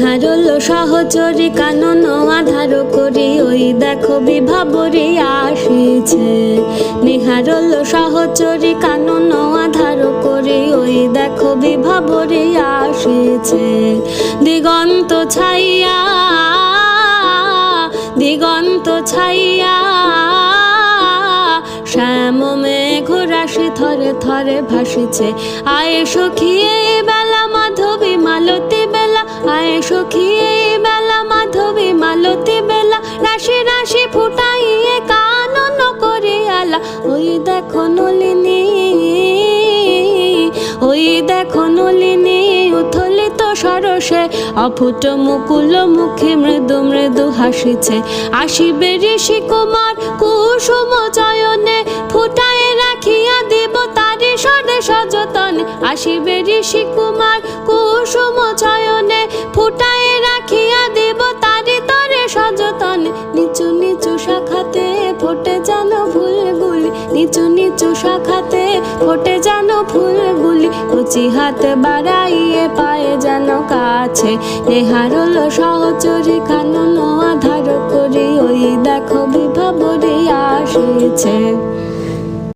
নেহারল সহচরী কানন আধার করি ওই দেখো বিভাবরী আসিছে। নেহারল সহচরী কানন আধার করি ওই দেখো বিভাবরী আসিছে। দিগন্ত ছাইয়া দিগন্ত ছাইয়া শ্যাম মেঘ রাশি থরে থরে ভাসিছে। আয়ে সখী এই বেলা মাধবী মালতী বেলা, আয়ে সখী এই বেলা মাধবী মালতী বেলা, রাশি রাশি ফুটাইয়ে কানন করে আলা। ওই দেখো নলিনী ওই দেখো নলিনী উথলিত সরসে, অফুট মুকুল মুখে মৃদু মৃদু হাসিছে। আসিবে ঋষি কুমার কুসুম চয়নে, ফুটায় রাখিয়া দিব তারি সদে সযতনে। আসিবে ঋষি কুমার কুসুম চয়নে, ফুটায় রাখিয়া দিব তারি তরে সযতনে। নিচু নিচু শাখাতে ফোটে যেন ফুলগুলি, নিচু নিচু শাখাতে ফোটে যেন ফুলগুলি, কচি হাতে বাড়াইয়ে পায়ে যেন কাছে। নেহারল সহচরী কানন আধার করি ওই দেখো বিভাবরী আসিছে।